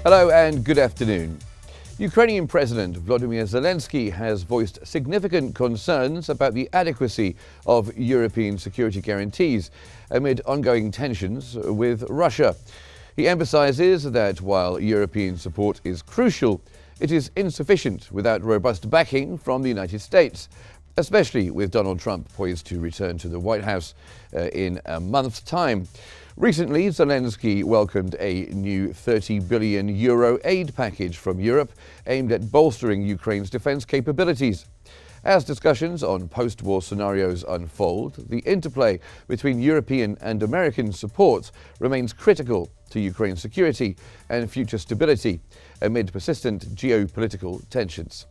Hello and good afternoon. Ukrainian President Volodymyr Zelensky has voiced significant concerns about the adequacy of European security guarantees amid ongoing tensions with Russia. He emphasizes that while European support is crucial, it is insufficient without robust backing from the United States, especially with Donald Trump poised to return to the White House in a month's time. Recently, Zelensky welcomed a new €30 billion aid package from Europe aimed at bolstering Ukraine's defense capabilities. As discussions on post-war scenarios unfold, the interplay between European and American support remains critical to Ukraine's security and future stability amid persistent geopolitical tensions.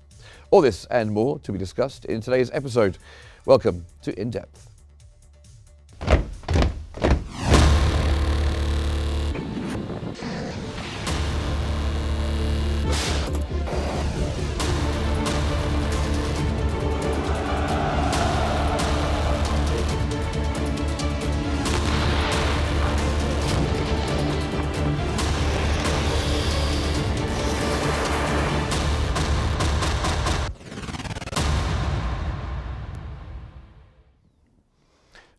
All this and more to be discussed in today's episode. Welcome to In Depth.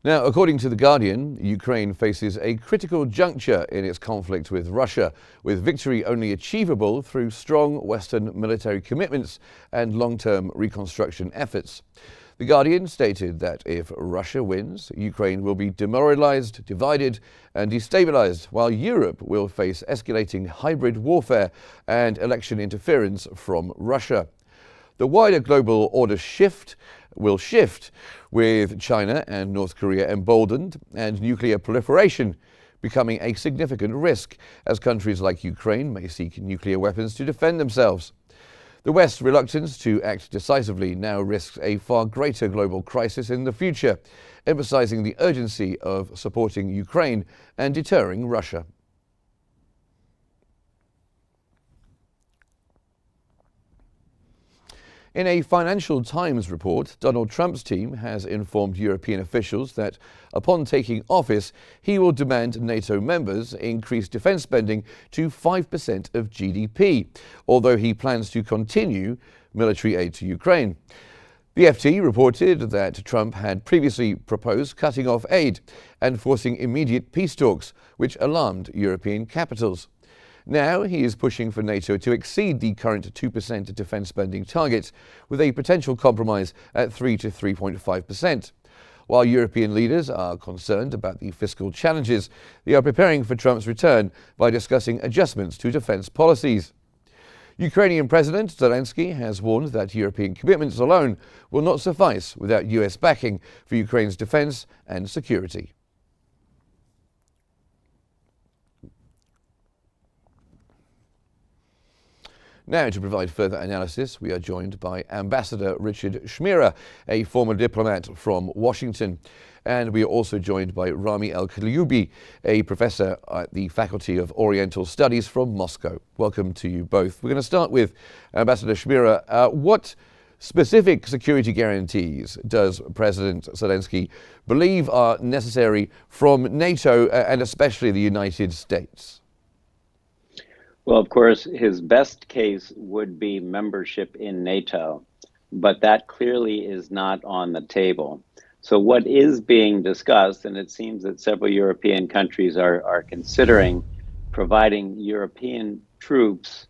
Now, according to The Guardian, Ukraine faces a critical juncture in its conflict with Russia, with victory only achievable through strong Western military commitments and long-term reconstruction efforts. The Guardian stated that if Russia wins, Ukraine will be demoralized, divided and destabilized, while Europe will face escalating hybrid warfare and election interference from Russia. The wider global order will shift, with China and North Korea emboldened and nuclear proliferation becoming a significant risk, as countries like Ukraine may seek nuclear weapons to defend themselves. The West's reluctance to act decisively now risks a far greater global crisis in the future, emphasizing the urgency of supporting Ukraine and deterring Russia. In a Financial Times report, Donald Trump's team has informed European officials that upon taking office, he will demand NATO members increase defense spending to 5% of GDP, although he plans to continue military aid to Ukraine. The FT reported that Trump had previously proposed cutting off aid and forcing immediate peace talks, which alarmed European capitals. Now he is pushing for NATO to exceed the current 2% defense spending target, with a potential compromise at 3 to 3.5%. While European leaders are concerned about the fiscal challenges, they are preparing for Trump's return by discussing adjustments to defense policies. Ukrainian President Zelensky has warned that European commitments alone will not suffice without US backing for Ukraine's defense and security. Now, to provide further analysis, we are joined by Ambassador Richard Schmierer, a former diplomat from Washington. And we are also joined by Rami El-Kalioubi, a professor at the Faculty of Oriental Studies from Moscow. Welcome to you both. We're going to start with Ambassador Schmierer. What specific security guarantees does President Zelensky believe are necessary from NATO and especially the United States? Well, of course, his best case would be membership in NATO, but that clearly is not on the table. So what is being discussed, and it seems that several European countries are considering providing European troops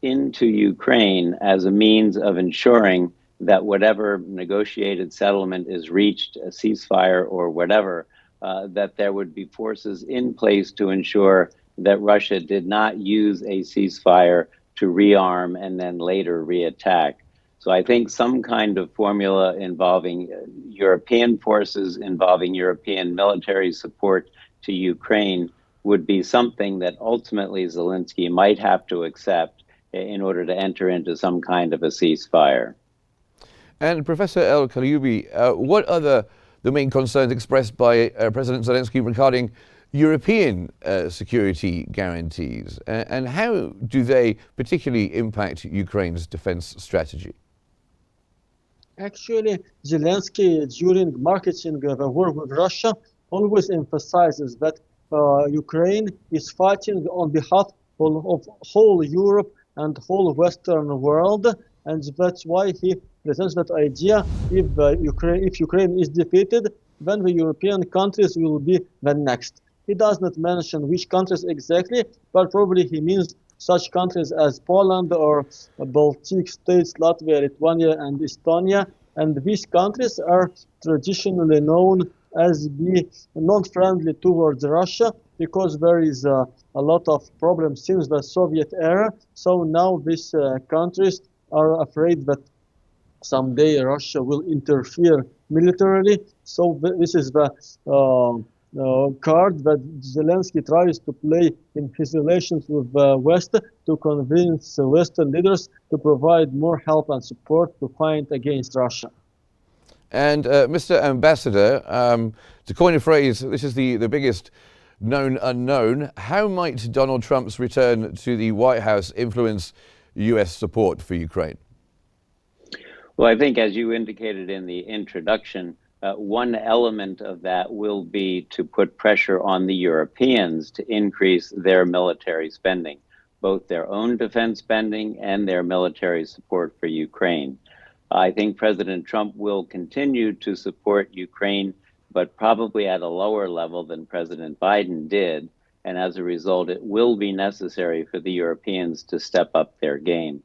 into Ukraine as a means of ensuring that whatever negotiated settlement is reached, a ceasefire or whatever, that there would be forces in place to ensure that Russia did not use a ceasefire to rearm and then later reattack. So I think some kind of formula involving European forces, involving European military support to Ukraine would be something that ultimately Zelensky might have to accept in order to enter into some kind of a ceasefire. And Professor El-Kalioubi, what are the main concerns expressed by President Zelensky regarding European security guarantees, and how do they particularly impact Ukraine's defense strategy? Actually, Zelensky, during marketing the war with Russia, always emphasizes that Ukraine is fighting on behalf of whole Europe and whole Western world, and that's why he presents that idea. If Ukraine is defeated, then the European countries will be the next. He does not mention which countries exactly, but probably he means such countries as Poland or Baltic states, Latvia, Lithuania, and Estonia. And these countries are traditionally known as being non-friendly towards Russia because there is a lot of problems since the Soviet era. So now these countries are afraid that someday Russia will interfere militarily. So this is the card that Zelensky tries to play in his relations with the West to convince Western leaders to provide more help and support to fight against Russia. And Mr. Ambassador, to coin a phrase, this is the biggest known unknown. How might Donald Trump's return to the White House influence U.S. support for Ukraine? Well, I think as you indicated in the introduction, one element of that will be to put pressure on the Europeans to increase their military spending, both their own defense spending and their military support for Ukraine. I think President Trump will continue to support Ukraine, but probably at a lower level than President Biden did. And as a result, it will be necessary for the Europeans to step up their game.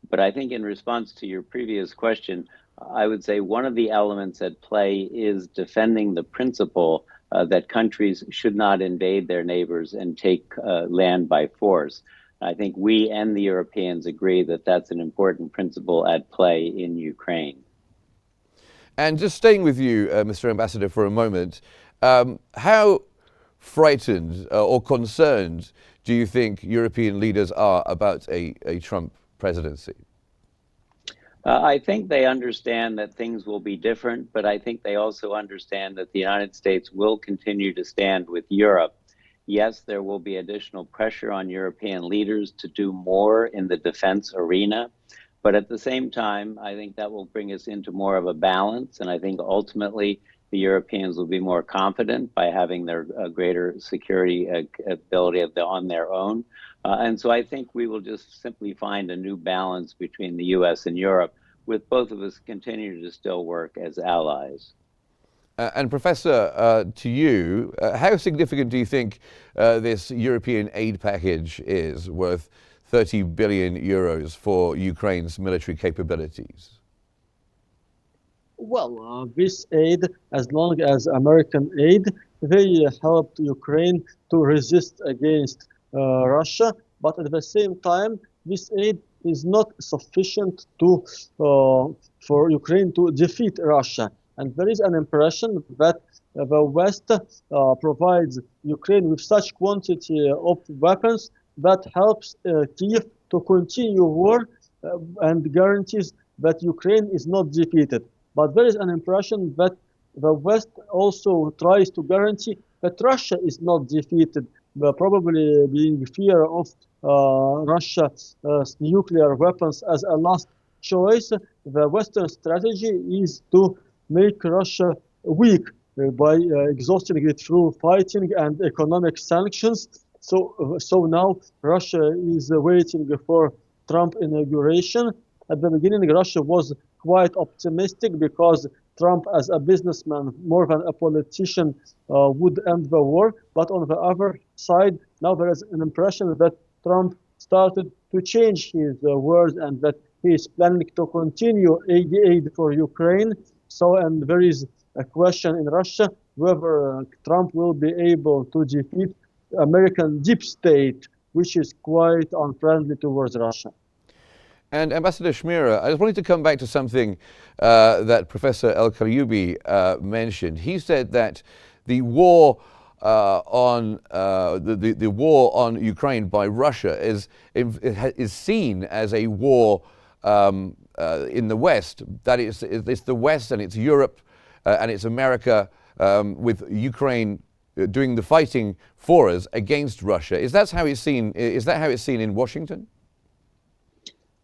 But I think in response to your previous question, I would say one of the elements at play is defending the principle that countries should not invade their neighbors and take land by force. I think we and the Europeans agree that that's an important principle at play in Ukraine. And just staying with you, Mr. Ambassador, for a moment, how frightened or concerned do you think European leaders are about a Trump presidency? I think they understand that things will be different, but I think they also understand that the United States will continue to stand with Europe. Yes, there will be additional pressure on European leaders to do more in the defense arena, but at the same time, I think that will bring us into more of a balance, and I think ultimately the Europeans will be more confident by having their greater security ability on their own. And so I think we will just simply find a new balance between the US and Europe, with both of us continuing to still work as allies. And Professor, to you, how significant do you think this European aid package is, worth 30 billion euros for Ukraine's military capabilities? Well, this aid, as long as American aid, they helped Ukraine to resist against Russia, but at the same time, this aid is not sufficient to for Ukraine to defeat Russia. And there is an impression that the West provides Ukraine with such quantity of weapons that helps Kiev to continue war and guarantees that Ukraine is not defeated. But there is an impression that the West also tries to guarantee that Russia is not defeated, probably being fear of Russia's nuclear weapons as a last choice. The Western strategy is to make Russia weak by exhausting it through fighting and economic sanctions. So now Russia is waiting for Trump inauguration. At the beginning, Russia was quite optimistic because Trump, as a businessman, more than a politician, would end the war. But on the other side, now there is an impression that Trump started to change his words and that he is planning to continue aid for Ukraine. So, and there is a question in Russia whether Trump will be able to defeat American deep state, which is quite unfriendly towards Russia. And Ambassador Shmira, I just wanted to come back to something that Professor El-Kayoubi mentioned. He said that the war the war on Ukraine by Russia is seen as a war in the West. That it's the West and it's Europe and it's America with Ukraine doing the fighting for us against Russia. Is that how it's seen? Is that how it's seen in Washington?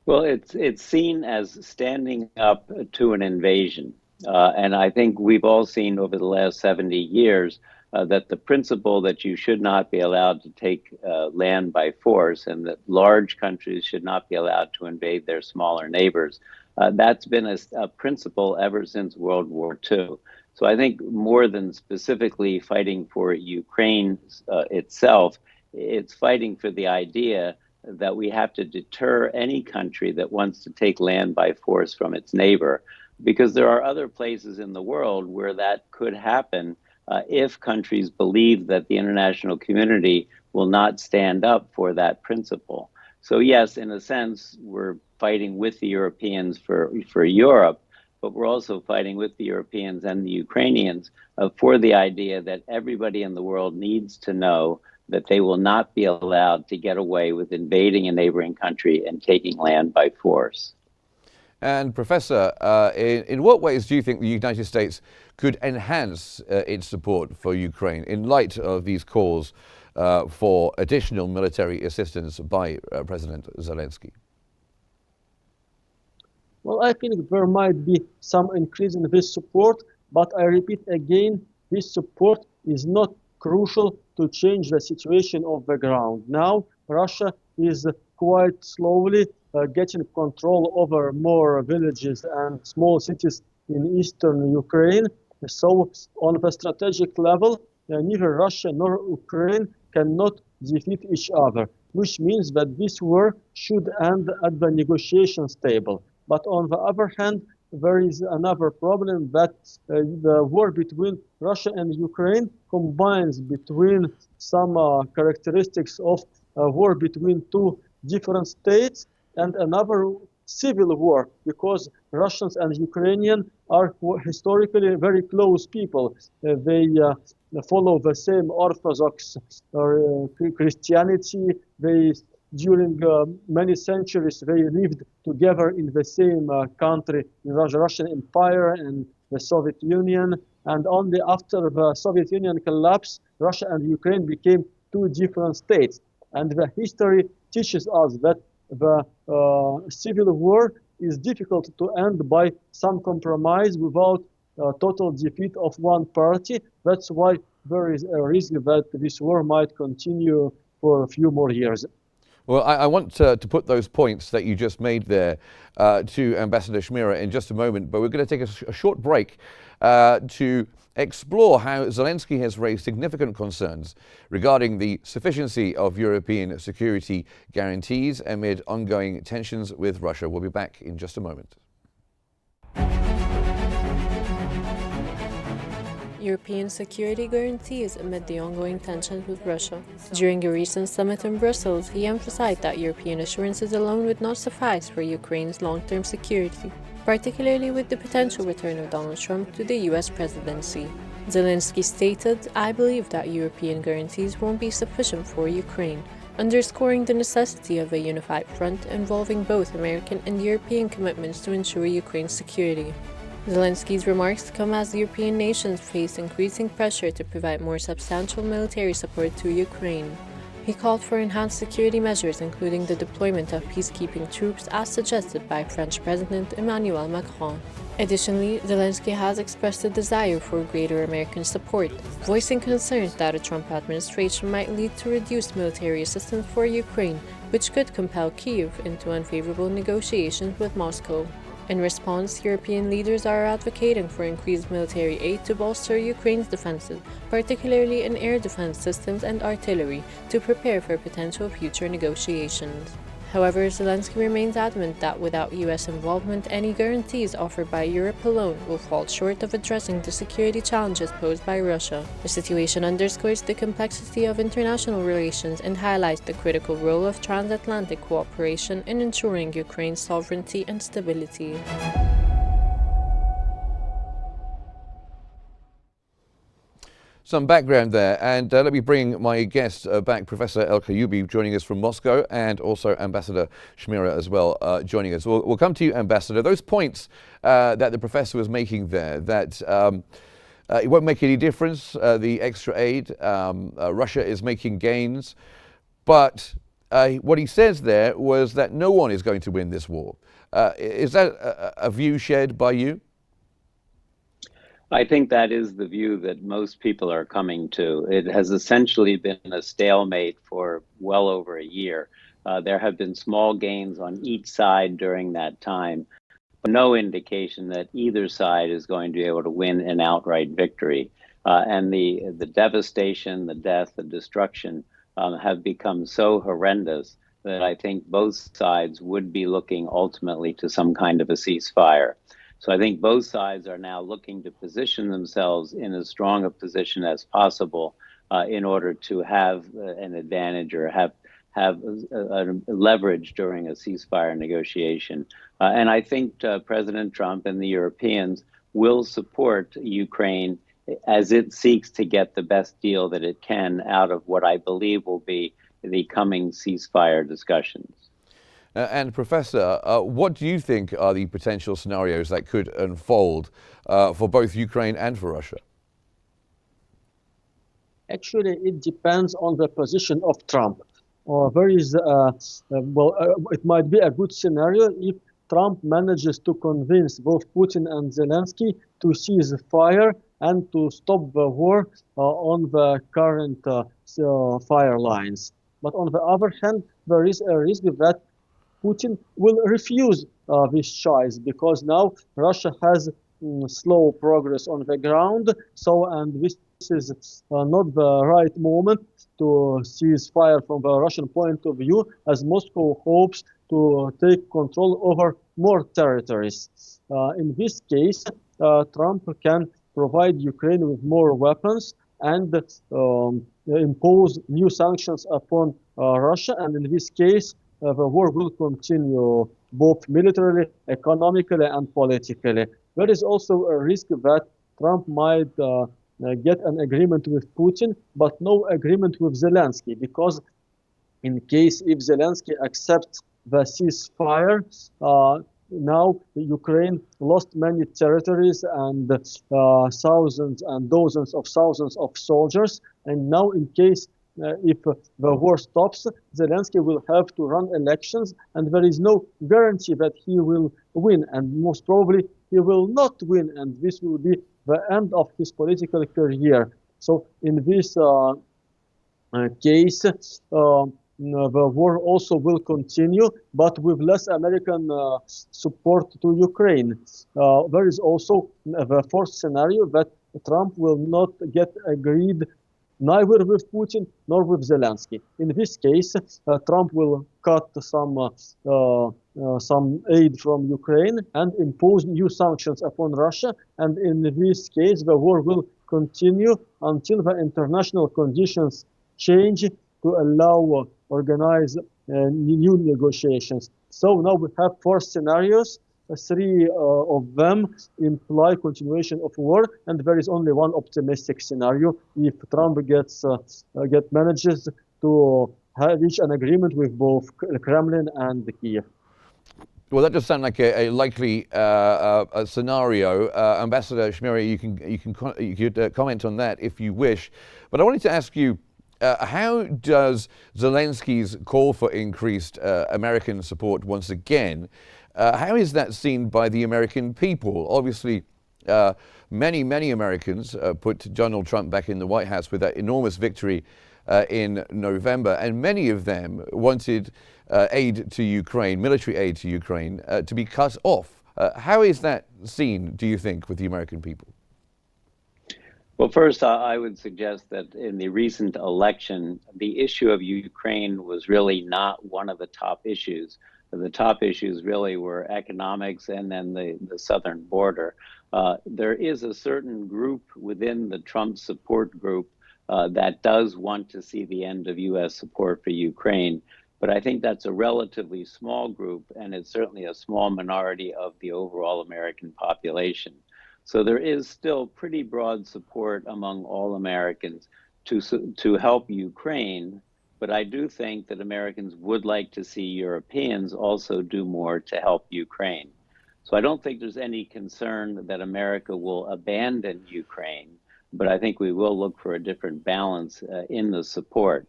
Well, it's seen as standing up to an invasion. And I think we've all seen over the last 70 years that the principle that you should not be allowed to take land by force and that large countries should not be allowed to invade their smaller neighbors, that's been a principle ever since World War II. So I think more than specifically fighting for Ukraine itself, it's fighting for the idea that we have to deter any country that wants to take land by force from its neighbor, because there are other places in the world where that could happen if countries believe that the international community will not stand up for that principle. So yes, in a sense, we're fighting with the Europeans for Europe, but we're also fighting with the Europeans and the Ukrainians for the idea that everybody in the world needs to know that they will not be allowed to get away with invading a neighboring country and taking land by force. And Professor, in what ways do you think the United States could enhance its support for Ukraine in light of these calls for additional military assistance by President Zelensky? Well, I think there might be some increase in this support, but I repeat again, this support is not crucial to change the situation of the ground. Now, Russia is quite slowly getting control over more villages and small cities in eastern Ukraine. So, on the strategic level, neither Russia nor Ukraine cannot defeat each other, which means that this war should end at the negotiations table. But on the other hand, there is another problem that the war between Russia and Ukraine combines between some characteristics of a war between two different states and another civil war, because Russians and Ukrainians are historically very close people. They follow the same Orthodox Christianity. During many centuries, they lived together in the same country, in the Russian Empire and the Soviet Union. And only after the Soviet Union collapsed, Russia and Ukraine became two different states. And the history teaches us that the civil war is difficult to end by some compromise without total defeat of one party. That's why there is a risk that this war might continue for a few more years. Well, I want to put those points that you just made there to Ambassador Chmyra in just a moment, but we're going to take a short break to explore how Zelensky has raised significant concerns regarding the sufficiency of European security guarantees amid ongoing tensions with Russia. We'll be back in just a moment. European security guarantees amid the ongoing tensions with Russia. During a recent summit in Brussels, he emphasized that European assurances alone would not suffice for Ukraine's long-term security, particularly with the potential return of Donald Trump to the US presidency. Zelensky stated, "I believe that European guarantees won't be sufficient for Ukraine," underscoring the necessity of a unified front involving both American and European commitments to ensure Ukraine's security. Zelensky's remarks come as European nations face increasing pressure to provide more substantial military support to Ukraine. He called for enhanced security measures, including the deployment of peacekeeping troops as suggested by French President Emmanuel Macron. Additionally, Zelensky has expressed a desire for greater American support, voicing concerns that a Trump administration might lead to reduced military assistance for Ukraine, which could compel Kyiv into unfavorable negotiations with Moscow. In response, European leaders are advocating for increased military aid to bolster Ukraine's defenses, particularly in air defense systems and artillery, to prepare for potential future negotiations. However, Zelensky remains adamant that without US involvement, any guarantees offered by Europe alone will fall short of addressing the security challenges posed by Russia. The situation underscores the complexity of international relations and highlights the critical role of transatlantic cooperation in ensuring Ukraine's sovereignty and stability. Some background there, and let me bring my guest back, Professor El-Kayoubi, joining us from Moscow, and also Ambassador Chmyra as well, joining us. We'll come to you, Ambassador. Those points that the professor was making there, that it won't make any difference, the extra aid, Russia is making gains, but what he says there was that no one is going to win this war. Is that a view shared by you? I think that is the view that most people are coming to. It has essentially been a stalemate for well over a year. There have been small gains on each side during that time, but no indication that either side is going to be able to win an outright victory. And the devastation, the death, the destruction have become so horrendous that I think both sides would be looking ultimately to some kind of a ceasefire. So I think both sides are now looking to position themselves in as strong a position as possible in order to have an advantage or have a leverage during a ceasefire negotiation. And I think President Trump and the Europeans will support Ukraine as it seeks to get the best deal that it can out of what I believe will be the coming ceasefire discussions. And Professor, what do you think are the potential scenarios that could unfold for both Ukraine and for Russia? Actually, it depends on the position of Trump. It might be a good scenario if Trump manages to convince both Putin and Zelensky to cease fire and to stop the war on the current fire lines. But on the other hand, there is a risk that Putin will refuse this choice because now Russia has slow progress on the ground. And this is not the right moment to cease fire from the Russian point of view, as Moscow hopes to take control over more territories. In this case, Trump can provide Ukraine with more weapons and impose new sanctions upon Russia. And in this case, the war will continue both militarily, economically, and politically. There is also a risk that Trump might get an agreement with Putin, but no agreement with Zelensky, because in case if Zelensky accepts the ceasefire, now Ukraine lost many territories and thousands and dozens of thousands of soldiers. And now in case if the war stops, Zelensky will have to run elections, and there is no guarantee that he will win. And most probably he will not win, and this will be the end of his political career. So in this case, the war also will continue, but with less American support to Ukraine. There is also the fourth scenario that Trump will not get agreed neither with Putin nor with Zelensky. In this case, Trump will cut some aid from Ukraine and impose new sanctions upon Russia. And in this case, the war will continue until the international conditions change to allow organize new negotiations. So now we have four scenarios. Three of them imply continuation of war, and there is only one optimistic scenario if Trump manages to reach an agreement with both Kremlin and Kiev. Well, that does sound like a likely a scenario. Ambassador Shmiri, you could comment on that if you wish. But I wanted to ask you, how does Zelensky's call for increased American support once again, how is that seen by the American people? Obviously, many Americans put Donald Trump back in the White House with that enormous victory in November, and many of them wanted aid to Ukraine, military aid to Ukraine, to be cut off. How is that seen, do you think, with the American people? Well, first, I would suggest that in the recent election, the issue of Ukraine was really not one of the top issues. The top issues really were economics and then the southern border. There is a certain group within the Trump support group that does want to see the end of U.S. support for Ukraine. But I think that's a relatively small group, and it's certainly a small minority of the overall American population. So there is still pretty broad support among all Americans to help Ukraine. But I do think that Americans would like to see Europeans also do more to help Ukraine. So I don't think there's any concern that America will abandon Ukraine, but I think we will look for a different balance in the support.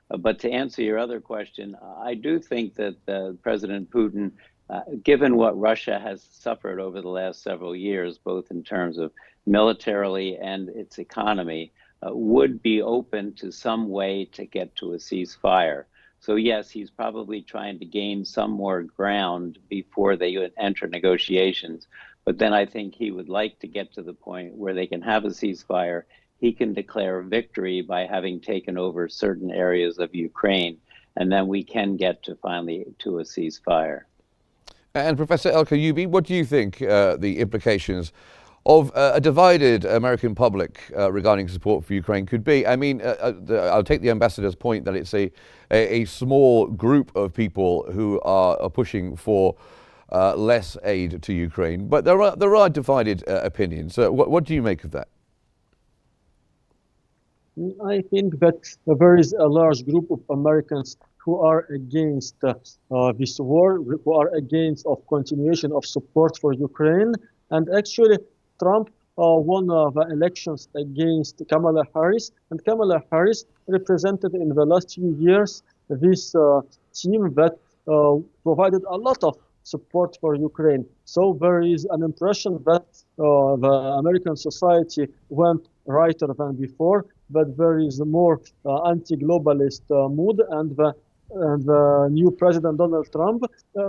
But to answer your other question, I do think that President Putin given what Russia has suffered over the last several years, both in terms of militarily and its economy, would be open to some way to get to a ceasefire. So yes, he's probably trying to gain some more ground before they enter negotiations. But then I think he would like to get to the point where they can have a ceasefire. He can declare victory by having taken over certain areas of Ukraine, and then we can get to finally to a ceasefire. And Professor El-Kayoubi, what do you think the implications of a divided American public regarding support for Ukraine could be? I mean, I'll take the ambassador's point that it's a small group of people who are pushing for less aid to Ukraine, but there are divided opinions. What do you make of that? I think that there is a large group of Americans who are against this war, who are against of continuation of support for Ukraine. And actually, Trump won the elections against Kamala Harris, and Kamala Harris represented in the last few years this team that provided a lot of support for Ukraine. So there is an impression that the American society went righter than before, that there is a more anti-globalist mood, and the new president Donald Trump,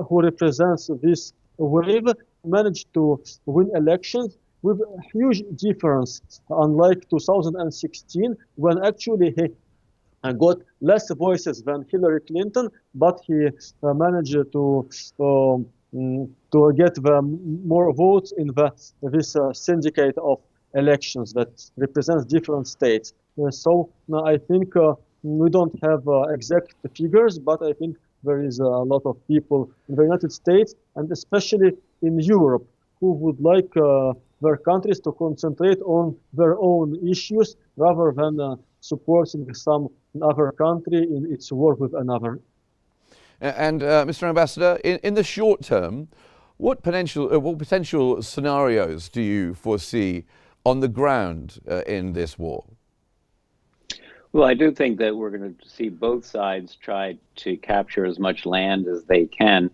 who represents this wave, managed to win elections with a huge difference, unlike 2016, when actually he got less voices than Hillary Clinton, but he managed to get the more votes in this syndicate of elections that represents different states. So I think we don't have exact figures, but I think there is a lot of people in the United States and especially in Europe who would like their countries to concentrate on their own issues rather than supporting some other country in its war with another. And Mr. Ambassador, in the short term, what potential scenarios do you foresee on the ground in this war? Well, I do think that we're going to see both sides try to capture as much land as they can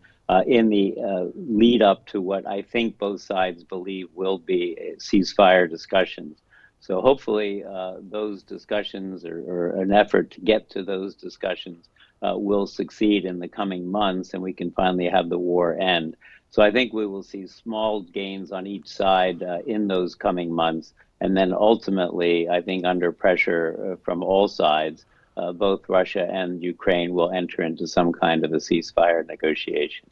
in the lead up to what I think both sides believe will be ceasefire discussions. So hopefully those discussions or an effort to get to those discussions will succeed in the coming months, and we can finally have the war end. So I think we will see small gains on each side in those coming months. And then ultimately, I think under pressure from all sides, both Russia and Ukraine will enter into some kind of a ceasefire negotiation.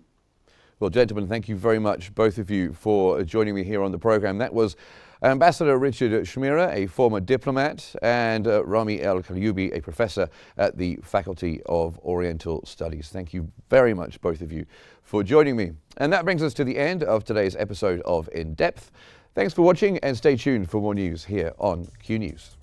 Well, gentlemen, thank you very much, both of you, for joining me here on the program. That was Ambassador Richard Schmierer, a former diplomat, and Rami El-Kayoubi, a professor at the Faculty of Oriental Studies. Thank you very much, both of you, for joining me. And that brings us to the end of today's episode of In Depth. Thanks for watching, and stay tuned for more news here on Q News.